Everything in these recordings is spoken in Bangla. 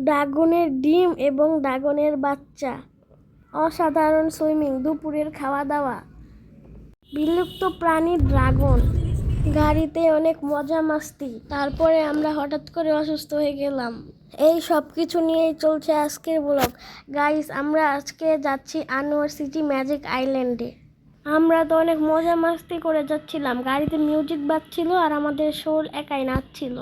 ড্রাগনের ডিম এবং ড্রাগনের বাচ্চা, অসাধারণ সুইমিং, দুপুরের খাওয়া দাওয়া, বিলুপ্ত প্রাণী ড্রাগন, গাড়িতে অনেক মজা মাস্তি, তারপরে আমরা হঠাৎ করে অসুস্থ হয়ে গেলাম। এই সব কিছু নিয়েই চলছে আজকের ব্লগ। গাইস, আমরা আজকে যাচ্ছি আনোয়ার সিটি ম্যাজিক আইল্যান্ডে। আমরা তো অনেক মজা মাস্তি করে যাচ্ছিলাম, গাড়িতে মিউজিক বাজছিল আর আমাদের শোর একাই নাচছিল।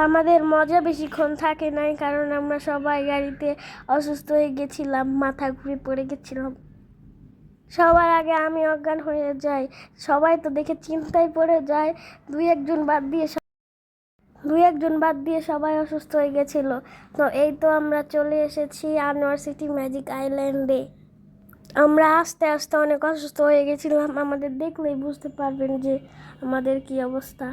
আমাদের মজা বেশিক্ষণ থাকে নাই, কারণ আমরা সবাই গাড়িতে অসুস্থ হয়ে গেছিলাম, মাথা ঘুরে পড়ে গেছিলাম। সবার আগে আমি অজ্ঞান হয়ে যাই, সবাই তো দেখে চিন্তায় পড়ে যায়। দুই একজন বাদ দিয়ে সবাই অসুস্থ হয়ে গেছিল। তো এই তো আমরা চলে এসেছি আনোয়ার সিটি ম্যাজিক আইল্যান্ডে। আমরা আস্তে আস্তে অনেক অসুস্থ হয়ে গেছিলাম, আমাদের দেখলেই বুঝতে পারবেন যে আমাদের কি অবস্থা।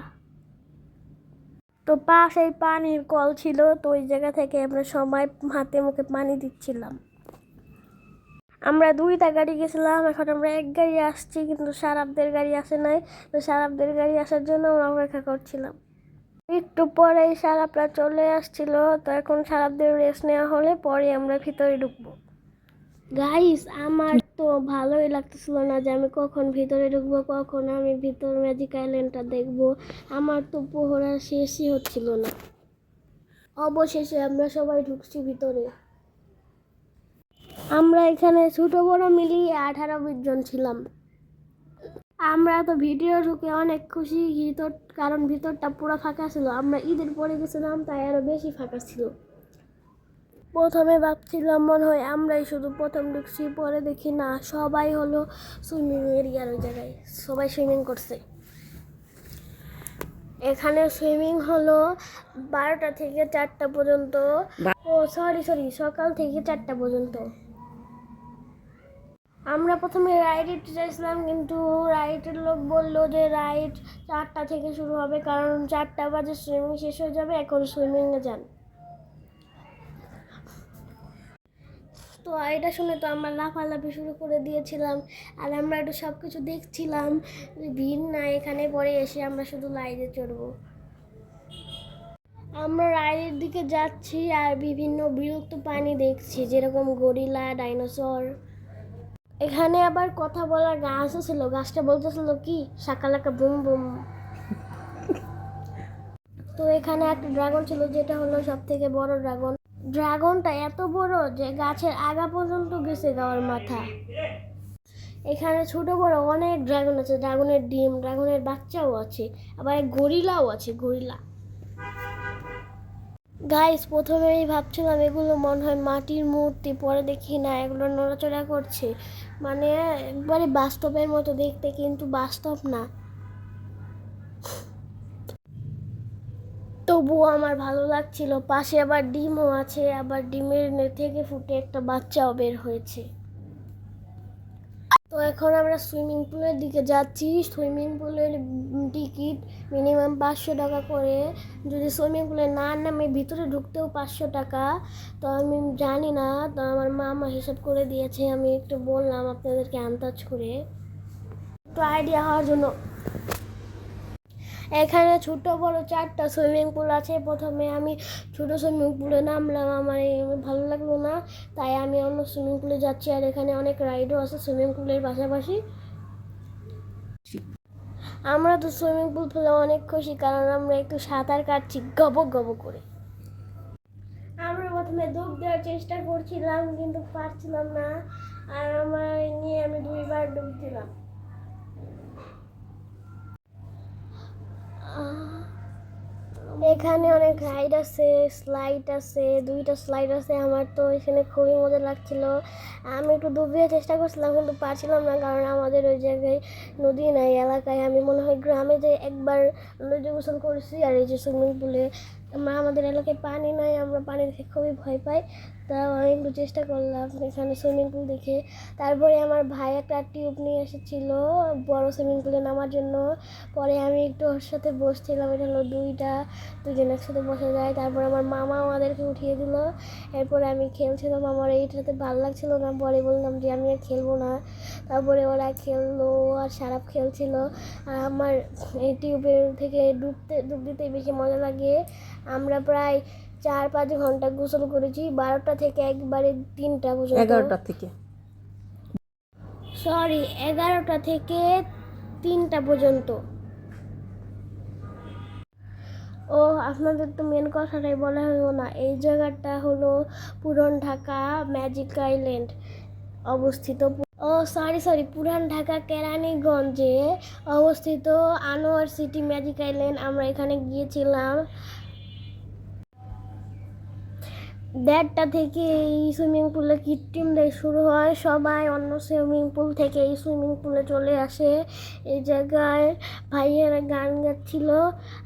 তো পাশেই পানির কল ছিল, তো ওই জায়গা থেকে আমরা সবাই হাতে মুখে পানি দিচ্ছিলাম। আমরা দুইটা গাড়ি গেছিলাম, এখন আমরা এক গাড়ি আসছি, কিন্তু সারাবদের গাড়ি আসে নাই। তো সারাবদের গাড়ি আসার জন্য আমরা অপেক্ষা করছিলাম। একটু পরেই সারাবরা চলে আসছিল, তো এখন সারাবদের রেস্ট নেওয়া হলে পরে আমরা ভিতরে ঢুকবো। গাইস, আমার তো ভালোই লাগতেছিল না যে আমি কখন ভিতরে ঢুকবো, কখন আমি ভিতর ম্যাজিক আইল্যান্ডটা দেখবো। আমার তো পহরা শেষই হচ্ছিল না। অবশেষে আমরা সবাই ঢুকছি ভিতরে। আমরা এখানে ছোট বড় মিলিয়ে 18-20 জন ছিলাম। আমরা তো ভিডিও ঢুকে অনেক খুশি, কারণ ভিতরটা পুরো ফাঁকা ছিল। আমরা ঈদের পরে গেছিলাম, তাই আরো বেশি ফাঁকা ছিল। প্রথমে ভাবছিলাম মনে হয় আমরাই শুধু প্রথম ঢুকছি, পরে দেখি না, সবাই হলো সুইমিং এরিয়ার ওই জায়গায় সবাই সুইমিং করছে। এখানে সুইমিং হলো 12টা থেকে 4টা পর্যন্ত। সরি, সকাল থেকে 4টা পর্যন্ত। আমরা প্রথমে রাইড উঠতে চাইছিলাম, কিন্তু রাইডের লোক বললো যে রাইড 4টা থেকে শুরু হবে, কারণ 4টা বাজে সুইমিং শেষ হয়ে যাবে, এখন সুইমিংয়ে যান। তো এটা শুনে তো আমরা লাফালাফি শুরু করে দিয়েছিলাম, আর আমরা একটু সব কিছু দেখছিলাম, ভিড় নাই এখানে। পরে এসে আমরা শুধু রাইডে চড়বো। আমরা রাইডের দিকে যাচ্ছি আর বিভিন্ন বিলুপ্ত প্রাণী দেখছি, যেরকম গরিলা, ডাইনোসর। এখানে আবার কথা বলার গাছও ছিল, গাছটা বলতেছিল কি শাকালাকা বুম বুম। তো এখানে একটা ড্রাগন ছিল, যেটা হলো সব থেকে বড় ড্রাগন। ড্রাগনটা এত বড় যে গাছের আগা পর্যন্ত গেছে গাওয়ার মাথা। এখানে ছোট বড় অনেক ড্রাগন আছে, ড্রাগনের ডিম, ড্রাগনের বাচ্চাও আছে, আবার গরিলাও আছে, গরিলা। গাইস, প্রথমেই ভাবছিলাম এগুলো মনে হয় মাটির মূর্তি, পরে দেখি না, এগুলো নড়াচড়া করছে, মানে একবারে বাস্তবের মতো দেখতে, কিন্তু বাস্তব না। তবুও আমার ভালো লাগছিল। পাশে আবার ডিমও আছে, আবার ডিমের থেকে ফুটে একটা বাচ্চাও বের হয়েছে। তো এখন আমরা সুইমিং পুলের দিকে যাচ্ছি। সুইমিং পুলের টিকিট মিনিমাম 500 টাকা করে। যদি সুইমিং পুলে না নামে ভিতরে ঢুকতেও 500 টাকা। তো আমি জানি না, তো আমার মামা হিসাব করে দিয়েছে, আমি একটু বললাম আপনাদেরকে আন্দাজ করে, একটু আইডিয়া হওয়ার জন্য। এখানে ছোট বড় 4টা সুইমিং পুল আছে। প্রথমে আমি ছোট সুইমিং পুলে নামলাম, আমার ভালো লাগলো না, তাই আমি অন্য সুইমিং পুলে যাচ্ছি। আর এখানে অনেক রাইডও আছে সুইমিং পুলের পাশাপাশি। আমরা তো সুইমিং পুল পেলে অনেক খুশি, কারণ আমরা একটু সাঁতার কাটছি গব গব করে। আমরা প্রথমে ডুব দেওয়ার চেষ্টা করছিলাম, কিন্তু পারছিলাম না, আর আমার নিয়ে আমি 2বার ডুব দিলাম। এখানে অনেক রাইড আছে, স্লাইড আছে, 2টা স্লাইড আছে। আমার তো এখানে খুবই মজা লাগছিল। আমি একটু ডুব দেওয়ার চেষ্টা করছিলাম, কিন্তু পারছিলাম না, কারণ আমাদের ওই জায়গায় নদী নাই এলাকায়। আমি মনে হয় গ্রামে যে একবার নদী গোসল করেছি, আর এই যে সুইমিং পুলে আমাদের এলাকায় পানি নাই, আমরা পানি দেখে খুবই ভয় পাই। তাও আমি একটু চেষ্টা করলাম এখানে সুইমিং পুল দেখে। তারপরে আমার ভাই একটা টিউব নিয়ে এসেছিলো বড় সুইমিং পুলে নামার জন্য। পরে আমি একটু ওর সাথে বসছিলাম, এটা হলো দুজন একসাথে বসে যায়। তারপর আমার মামা আমাদেরকে উঠিয়ে দিল। এরপরে আমি খেলছিলাম, আমার এইটাতে ভালো লাগছিল না, পরে বললাম যে আমি আর খেলবো না। তারপরে ওরা খেললো, আর সারাপ খেলছিল। আর আমার এই টিউবের থেকে ডুব দিতে বেশি মজা লাগে। আমরা প্রায় 4-5 ঘন্টা গোসল করেছি, 12টা থেকে একবারে 3টা পর্যন্ত। 11টা থেকে। সরি, 11টা থেকে 3টা পর্যন্ত। ও আপনাদের তো মেন কথাটাই বলা হলো না, এই জায়গাটা হলো পুরান ঢাকা ম্যাজিক আইল্যান্ড অবস্থিত। সরি, পুরান ঢাকা কেরানীগঞ্জে অবস্থিত আনোয়ার সিটি ম্যাজিক আইল্যান্ড। আমরা এখানে গিয়েছিলাম 1:30টা থেকে। এই সুইমিং পুলে কৃত্রিম দিয়ে শুরু হয়, সবাই অন্য সুইমিং পুল থেকে এই সুইমিং পুলে চলে আসে। এই জায়গায় ভাইয়েরা গান গাচ্ছিল,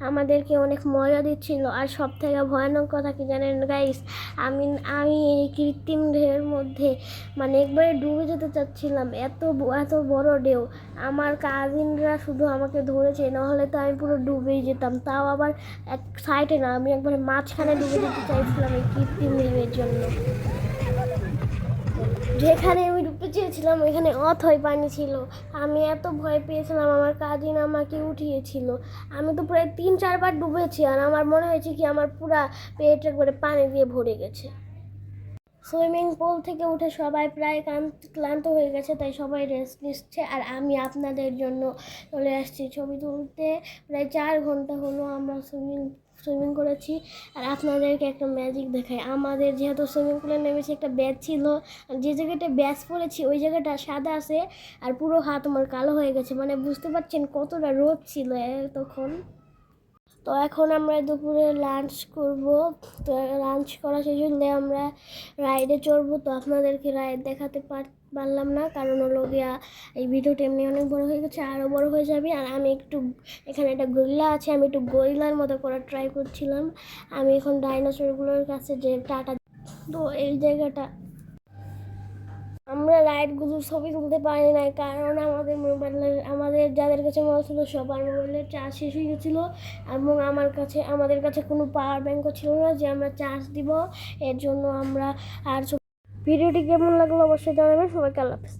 আমাদেরকে অনেক মজা দিচ্ছিল। আর সব থেকে ভয়ানক কথা কি জানেন গাইস, আমি আমি এই কৃত্রিম ঢেউয়ের মধ্যে মানে একবারে ডুবে যেতে চাচ্ছিলাম, এত বড় ঢেউ। আমার কাজিনরা শুধু আমাকে ধরেছে, নাহলে তো আমি পুরো ডুবেই যেতাম। তাও আবার এক সাইডে না, আমি একবারে মাঝখানে ডুবে যেতে চাইছিলাম এই কৃত্রিম ঢেউয়ের জন্য। যেখানে আমি ডুবতে চেয়েছিলাম ওইখানে অথই পানি ছিল। আমি এত ভয় পেয়েছিলাম, আমার কাজিন আমাকে উঠিয়েছিল। আমি তো প্রায় 3-4 বার ডুবেছি, আর আমার মনে হয়েছে কি আমার পুরা পেট একবারে পানি দিয়ে ভরে গেছে। সুইমিং পুল থেকে উঠে সবাই প্রায় ক্লান্ত হয়ে গেছে, তাই সবাই রেস্ট নিচ্ছে। আর আমি আপনাদের জন্য চলে আসছি ছবি তুলতে। প্রায় 4 ঘন্টা হলো আমরা সুইমিং করেছি। আর আপনাদেরকে একটা ম্যাজিক দেখাই। আমাদের যেহেতু সুইমিং পুলে নেমেছি, একটা ব্যাচ ছিল, আর যে জায়গাটা ব্যাচ পড়েছি ওই জায়গাটা সাদা আছে, আর পুরো হাত আমার কালো হয়ে গেছে। মানে বুঝতে পারছেন কতটা রোদ ছিল তখন। তো এখন আমরা দুপুরে লাঞ্চ করব। তো লাঞ্চ করা শেষ হলে আমরা রাইডে চড়বো। তো আপনাদেরকে রাইড দেখাতে পারলাম না, কারণ হলো গিয়া এই ভিডিওটা এমনি অনেক বড় হয়ে গেছে, আরও বড় হয়ে যাবে। আর আমি একটু এখানে একটা গরিলা আছে, আমি একটু গরিলার মতো করার ট্রাই করছিলাম। আমি এখন ডাইনোসরগুলোর কাছে যে টাটা। তো এই জায়গাটা আমরা রাইডগুলো ছবি তুলতে পারি নাই, কারণ আমাদের যাদের কাছে মোবাইল ছিল সবার মোবাইলের চার্জ শেষ হয়ে গেছিলো, এবং আমাদের কাছে কোনো পাওয়ার ব্যাঙ্কও ছিল না যে আমরা চার্জ দিব। এর জন্য আমরা ভিডিওটি কেমন লাগলো অবশ্যই জানাবেন। সবাইকে আল্লাহ হাফেজ।